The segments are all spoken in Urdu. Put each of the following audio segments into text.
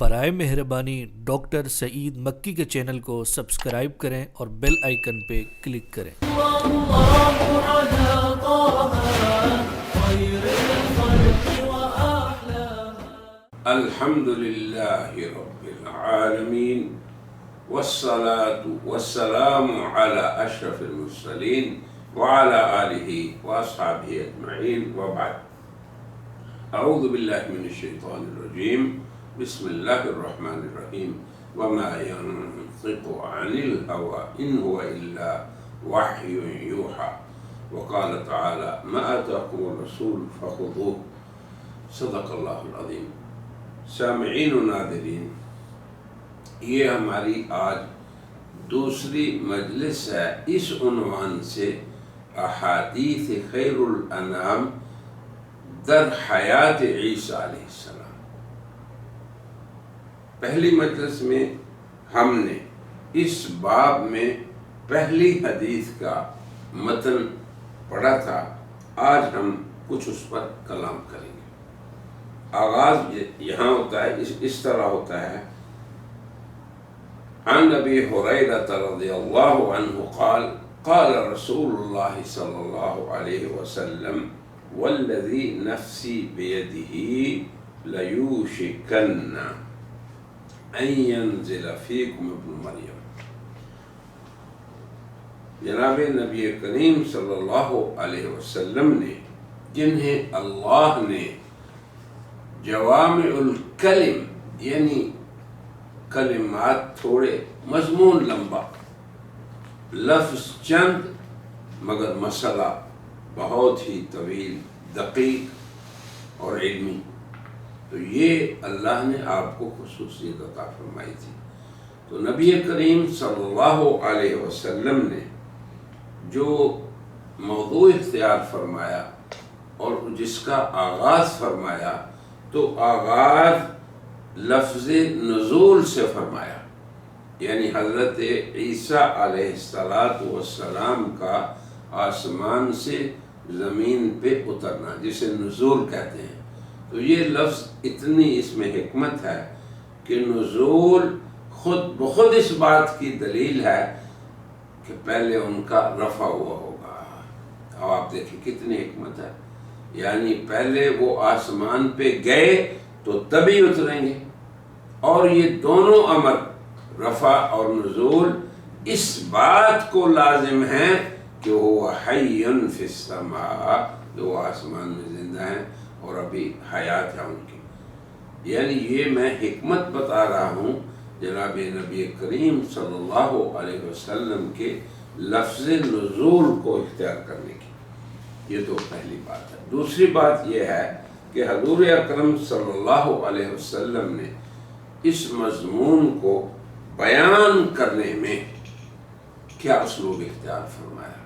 برائے مہربانی ڈاکٹر سعید مکی کے چینل کو سبسکرائب کریں اور بیل آئیکن پہ کلک کریں۔ الحمد للہ رب العالمین والصلاة والسلام علی اشرف المرسلین وعلی آلہ واصحابہ اجمعین وبعد۔ اعوذ باللہ من الشیطان الرجیم، بسم اللہ الرحمن الرحیم، وما ينطق عن الهوى ان هو الا وحی یوحى، وقال تعالی ما آتاکم الرسول فخذوه، صدق اللہ العظیم۔ سامعین و ناظرین، یہ ہماری آج دوسری مجلس ہے اس عنوان سے احادیث خیر الانام در حیات عیسیٰ علیہ السلام۔ پہلی مجلس میں ہم نے اس باب میں پہلی حدیث کا متن پڑھا تھا، آج ہم کچھ اس پر کلام کریں گے۔ آغاز یہاں ہوتا ہے، اس طرح ہوتا ہے، عن ابی ہریرہ رضی اللہ عنہ قال قال رسول اللہ صلی اللہ علیہ وسلم والذی نفسی بیدہ لیوشکن ان ینزل فیکم ابن مریم۔ جناب نبی کریم صلی اللہ علیہ وسلم نے، جنہیں اللہ نے جوامع الکلم یعنی کلمات تھوڑے، مضمون لمبا، لفظ چند مگر مسئلہ بہت ہی طویل، دقیق اور علمی، تو یہ اللہ نے آپ کو خصوصیت عطا فرمائی تھی۔ تو نبی کریم صلی اللہ علیہ وسلم نے جو موضوع اختیار فرمایا اور جس کا آغاز فرمایا، تو آغاز لفظ نزول سے فرمایا، یعنی حضرت عیسیٰ علیہ السلام کا آسمان سے زمین پہ اترنا، جسے نزول کہتے ہیں۔ تو یہ لفظ اتنی اس میں حکمت ہے کہ نزول خود بخود اس بات کی دلیل ہے کہ پہلے ان کا رفع ہوا ہوگا۔ اب آپ دیکھیں کتنی حکمت ہے، یعنی پہلے وہ آسمان پہ گئے تو تبھی اتریں گے، اور یہ دونوں امر رفع اور نزول اس بات کو لازم ہیں کہ وہ حی فی السماء، جو وہ آسمان میں زندہ ہیں اور ابھی حیات ہے ان کی۔ یعنی یہ میں حکمت بتا رہا ہوں جناب نبی کریم صلی اللہ علیہ وسلم کے لفظ نزول کو اختیار کرنے کی۔ یہ تو پہلی بات ہے۔ دوسری بات یہ ہے کہ حضور اکرم صلی اللہ علیہ وسلم نے اس مضمون کو بیان کرنے میں کیا اسلوب اختیار فرمایا،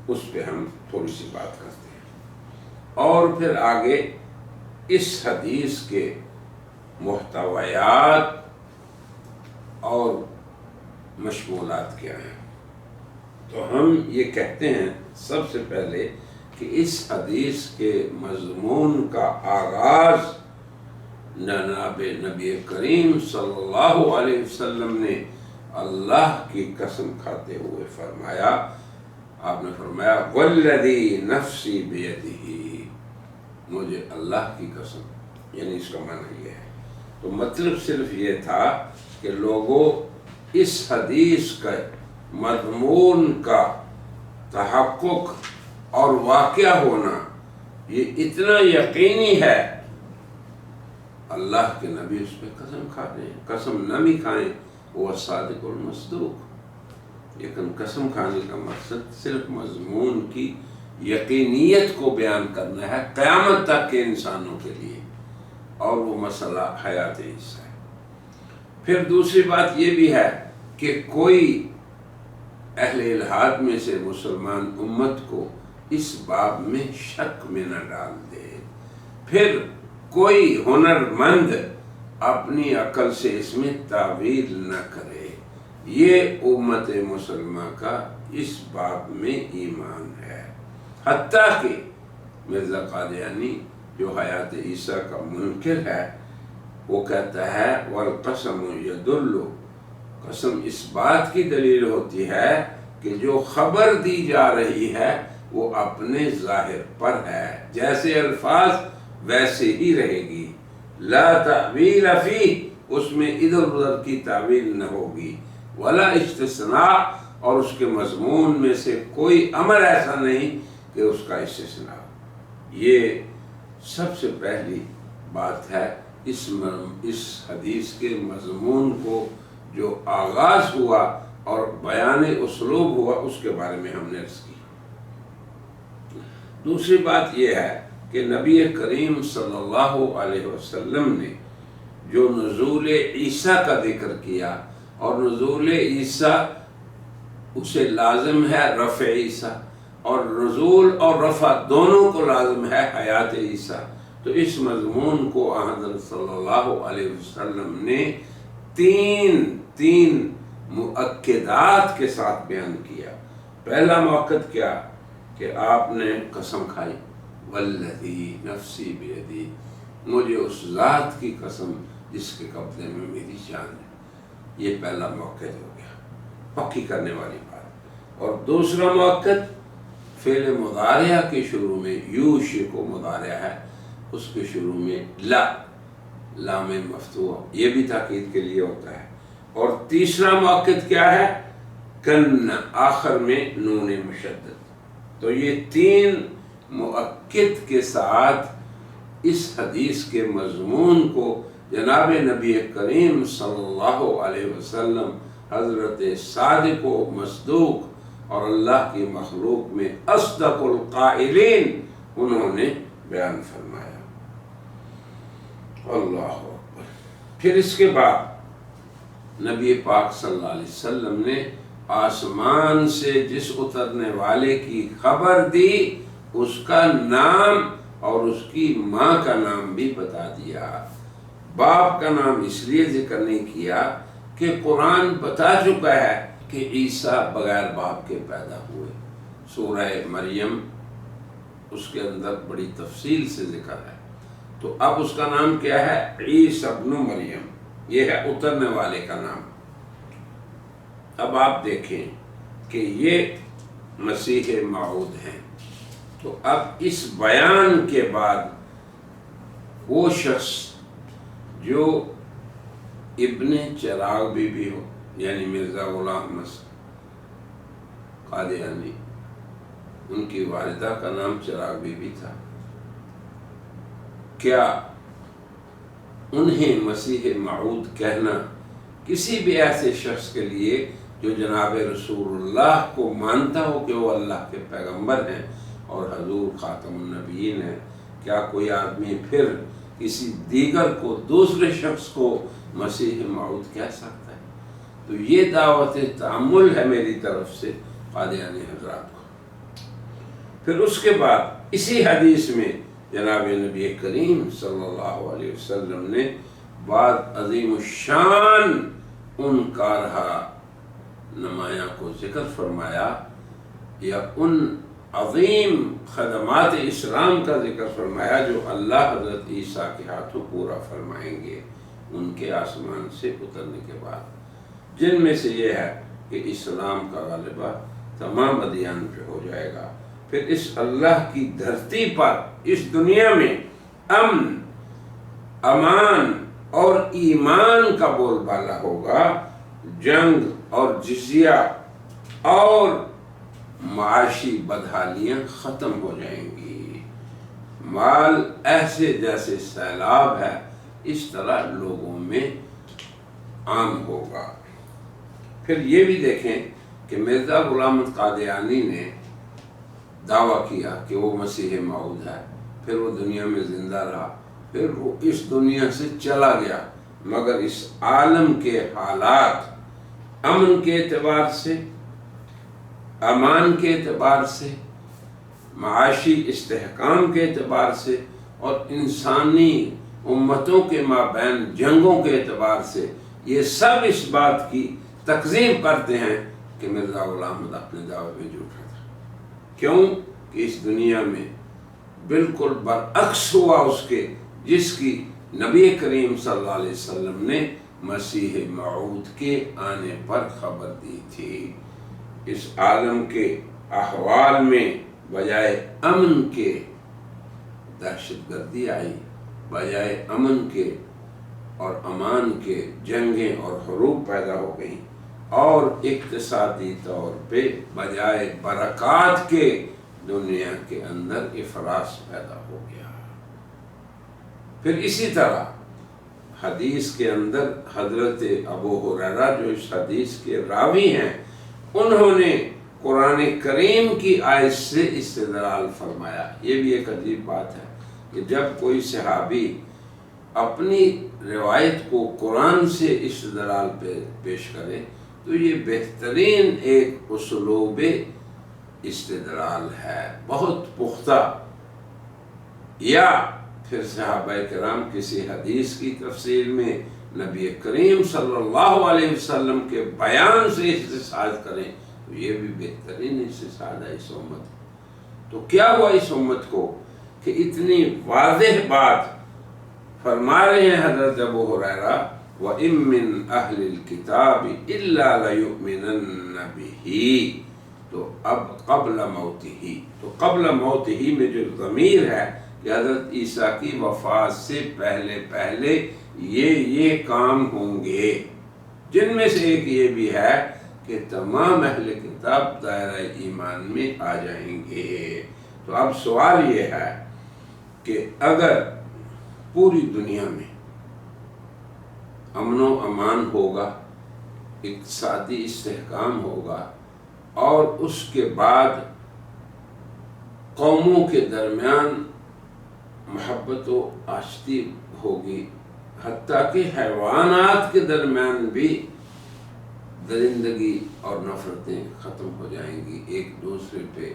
اس پہ ہم تھوڑی سی بات کرتے ہیں، اور پھر آگے اس حدیث کے محتویات اور مشمولات کیا ہیں۔ تو ہم یہ کہتے ہیں سب سے پہلے کہ اس حدیث کے مضمون کا آغاز جناب نبی کریم صلی اللہ علیہ وسلم نے اللہ کی قسم کھاتے ہوئے فرمایا۔ آپ نے فرمایا والذی نفسی بیدہ، مجھے اللہ کی قسم، یعنی اس کا معنی یہ ہے۔ تو مطلب صرف یہ تھا کہ لوگوں اس حدیث کا مضمون کا تحقق اور واقع ہونا یہ اتنا یقینی ہے، اللہ کے نبی اس پہ قسم کھاتے ہیں۔ قسم نہ بھی کھائیں وہ صادق المصدوق، لیکن قسم کھانے کا مقصد صرف مضمون کی یقینیت کو بیان کرنا ہے قیامت تک کے انسانوں کے لیے، اور وہ مسئلہ حیات عیسیٰ ہے۔ پھر دوسری بات یہ بھی ہے کہ کوئی اہل الحاد میں سے مسلمان امت کو اس باب میں شک میں نہ ڈال دے، پھر کوئی ہنرمند اپنی عقل سے اس میں تعویل نہ کرے۔ یہ امت مسلمہ کا اس باب میں ایمان ہے، حتیٰ کہ مرزا قادیانی جو حیات عیسیٰ کا منکر ہے، وہ کہتا ہے والقسم یدل، قسم اس بات کی دلیل ہوتی ہے کہ جو خبر دی جا رہی ہے وہ اپنے ظاہر پر ہے، جیسے الفاظ ویسے ہی رہے گی، لا تعویل فیہ، اس میں ادھر ادھر کی تعویل نہ ہوگی، ولا استثناء، اور اس کے مضمون میں سے کوئی امر ایسا نہیں کہ اس کا استثناء ہو۔ یہ سب سے پہلی بات ہے اس حدیث کے مضمون کو جو آغاز ہوا اور بیان اسلوب ہوا، اس کے بارے میں ہم نے عرض کی۔ دوسری بات یہ ہے کہ نبی کریم صلی اللہ علیہ وسلم نے جو نزول عیسیٰ کا ذکر کیا، اور نزول عیسیٰ اسے لازم ہے رفع عیسیٰ، اور نزول اور رفع دونوں کو لازم ہے حیات عیسیٰ، تو اس مضمون کو حضرت صلی اللہ علیہ وسلم نے تین مؤکدات کے ساتھ بیان کیا۔ پہلا مؤکد کیا کہ آپ نے قسم کھائی، والذی نفسی بیدی، مجھے اس ذات کی قسم جس کے قبضے میں میری جان ہے۔ یہ پہلا مؤکد ہو گیا، پکی کرنے والی بات۔ اور دوسرا مؤکد فعل مضارعہ کے شروع میں، یوشک مضارعہ ہے، اس کے شروع میں لام مفتوح، یہ بھی تاکید کے لیے ہوتا ہے۔ اور تیسرا مؤکد کیا ہے؟ کن، آخر میں نون مشدد۔ تو یہ تین مؤکد کے ساتھ اس حدیث کے مضمون کو جناب نبی کریم صلی اللہ علیہ وسلم حضرت صادق و مصدوق اور اللہ کی مخلوق میں اصدق القائلین انہوں نے بیان فرمایا۔ اللہ اکبر۔ پھر اس کے بعد نبی پاک صلی اللہ علیہ وسلم نے آسمان سے جس اترنے والے کی خبر دی اس کا نام اور اس کی ماں کا نام بھی بتا دیا۔ باپ کا نام اس لیے ذکر نہیں کیا کہ قرآن بتا چکا ہے کہ عیسیٰ بغیر باپ کے پیدا ہوئے، سورہ مریم اس کے اندر بڑی تفصیل سے ذکر ہے۔ تو اب اس کا نام کیا ہے؟ عیسیٰ ابن مریم، یہ ہے اترنے والے کا نام۔ اب آپ دیکھیں کہ یہ مسیح موعود ہیں، تو اب اس بیان کے بعد وہ شخص جو ابن چراغ بی بی ہو، یعنی مرزا غلام احمد قادیانی، ان کی والدہ کا نام چراغ بی بی تھا، کیا انہیں مسیح موعود کہنا کسی بھی ایسے شخص کے لیے جو جناب رسول اللہ کو مانتا ہو کہ وہ اللہ کے پیغمبر ہیں اور حضور خاتم النبیین ہیں، کیا کوئی آدمی پھر کسی دیگر کو، دوسرے شخص کو مسیح موعود کہہ سکتا ہے؟ تو یہ دعوت تأمل ہے میری طرف سے قادیانی حضرات کو۔ پھر اس کے بعد اسی حدیث میں جناب نبی کریم صلی اللہ علیہ وسلم نے بعض عظیم الشان ان کارہا نمایاں کو ذکر فرمایا، یا ان عظیم خدمات اسلام کا ذکر فرمایا جو اللہ حضرت عیسیٰ کے ہاتھوں پورا فرمائیں گے ان کے آسمان سے اترنے کے بعد، جن میں سے یہ ہے کہ اسلام کا غلبہ تمام ادیان پہ ہو جائے گا۔ پھر اس اللہ کی دھرتی پر، اس دنیا میں امن، امان اور ایمان کا بول بالا ہوگا، جنگ اور جزیہ اور معاشی بدحالیاں ختم ہو جائیں گی، مال ایسے جیسے سیلاب ہے اس طرح لوگوں میں عام ہوگا۔ پھر یہ بھی دیکھیں کہ مرزا غلام احمد قادیانی نے دعویٰ کیا کہ وہ مسیح موعود ہے، پھر وہ دنیا میں زندہ رہا، پھر وہ اس دنیا سے چلا گیا، مگر اس عالم کے حالات امن کے اعتبار سے، امان کے اعتبار سے، معاشی استحکام کے اعتبار سے اور انسانی امتوں کے مابین جنگوں کے اعتبار سے، یہ سب اس بات کی تکذیب کرتے ہیں کہ مرزا غلام احمد اپنے دعوے میں جھوٹا تھا۔ کیوں کہ اس دنیا میں بالکل برعکس ہوا اس کے، جس کی نبی کریم صلی اللہ علیہ وسلم نے مسیح موعود کے آنے پر خبر دی تھی۔ اس عالم کے احوال میں بجائے امن کے دہشت گردی آئی، بجائے امن کے اور امان کے جنگیں اور حروب پیدا ہو گئیں، اور اقتصادی طور پہ بجائے برکات کے دنیا کے اندر افراس پیدا ہو گیا۔ پھر اسی طرح حدیث کے اندر حضرت ابو ہریرہ جو اس حدیث کے راوی ہیں، انہوں نے قرآن کریم کی آیت سے استدلال فرمایا۔ یہ بھی ایک عجیب بات ہے کہ جب کوئی صحابی اپنی روایت کو قرآن سے استدلال پیش کرے تو یہ بہترین ایک اسلوب استدلال ہے، بہت پختہ۔ یا پھر صحابہ کرام کسی حدیث کی تفسیر میں نبی کریم صلی اللہ علیہ وسلم کے بیان سے استشہاد کریں تو یہ بھی بہترین استشہاد ہے اس امت۔ تو کیا ہوا اس امت کو کہ اتنی واضح بات فرما رہے ہیں حضرت ابو ہریرہ، وَإِن مِّنْ أَهْلِ الْكِتَابِ إِلَّا لَيُؤْمِنَنَّ بِهِ، تو اب قبل موتہ، تو قبل موتہ میں جو ضمیر ہے کہ حضرت عیسیٰ کی وفات سے پہلے یہ کام ہوں گے، جن میں سے ایک یہ بھی ہے کہ تمام اہل کتاب دائرہ ایمان میں آ جائیں گے۔ تو اب سوال یہ ہے کہ اگر پوری دنیا میں امن و امان ہوگا، اقتصادی استحکام ہوگا، اور اس کے بعد قوموں کے درمیان محبت و آشتی ہوگی، حتیٰ کہ حیوانات کے درمیان بھی درندگی اور نفرتیں ختم ہو جائیں گی، ایک دوسرے پہ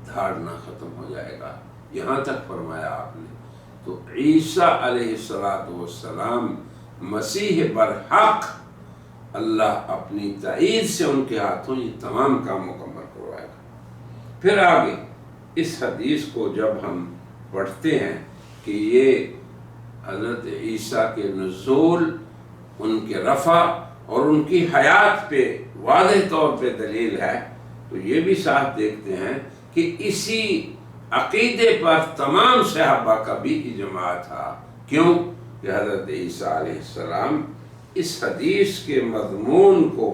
دھاڑنا ختم ہو جائے گا، یہاں تک فرمایا آپ نے۔ تو عیسیٰ علیہ السلام مسیح برحق، اللہ اپنی تائید سے ان کے ہاتھوں یہ تمام کام مکمل کروائے گا۔ پھر آگے اس حدیث کو جب ہم پڑھتے ہیں کہ یہ حضرت عیسیٰ کے نزول، ان کے رفع اور ان کی حیات پہ واضح طور پہ دلیل ہے، تو یہ بھی ساتھ دیکھتے ہیں کہ اسی عقیدے پر تمام صحابہ کا بھی اجماع تھا۔ کیوں کہ حضرت عیسیٰ علیہ السلام اس حدیث کے مضمون کو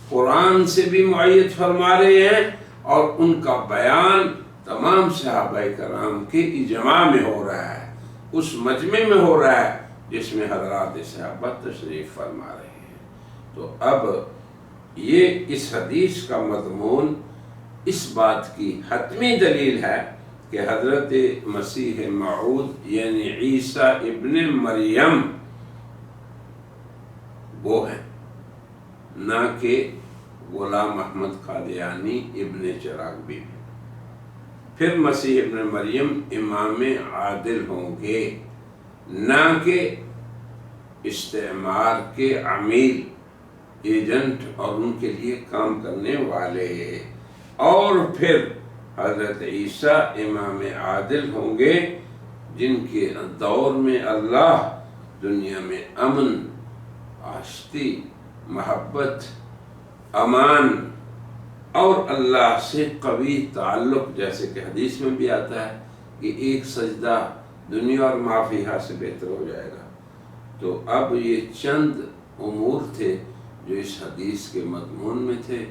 قرآن سے بھی معید فرما رہے ہیں، اور ان کا بیان تمام صحابہ کرام کے اجماع میں ہو رہا ہے، اس مجمع میں ہو رہا ہے جس میں حضرات صحابہ تشریف فرما رہے ہیں۔ تو اب یہ اس حدیث کا مضمون اس بات کی حتمی دلیل ہے کہ حضرت مسیح موعود یعنی عیسیٰ ابن مریم وہ ہیں، نہ کہ غلام احمد قادیانی ابن چراغ بی۔ پھر مسیح ابن مریم امام عادل ہوں گے، نہ کہ استعمار کے عمیل، ایجنٹ اور ان کے لیے کام کرنے والے۔ اور پھر حضرت عیسیٰ امام عادل ہوں گے جن کے دور میں اللہ دنیا میں امن، آشتی، محبت، امان اور اللہ سے قوی تعلق، جیسے کہ حدیث میں بھی آتا ہے کہ ایک سجدہ دنیا اور ما فیہا سے بہتر ہو جائے گا۔ تو اب یہ چند امور تھے جو اس حدیث کے مضمون میں تھے،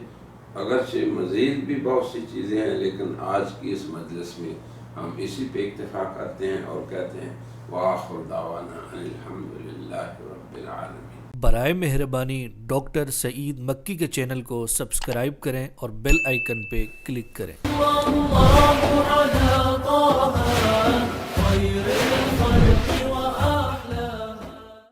اگرچہ مزید بھی بہت سی چیزیں ہیں، لیکن آج کی اس مجلس میں ہم اسی پہ اکتفا کرتے ہیں اور کہتے ہیں وآخر دعوانا ان الحمدللہ رب العالمین۔ برائے مہربانی ڈاکٹر سعید مکی کے چینل کو سبسکرائب کریں اور بیل آئیکن پہ کلک کریں۔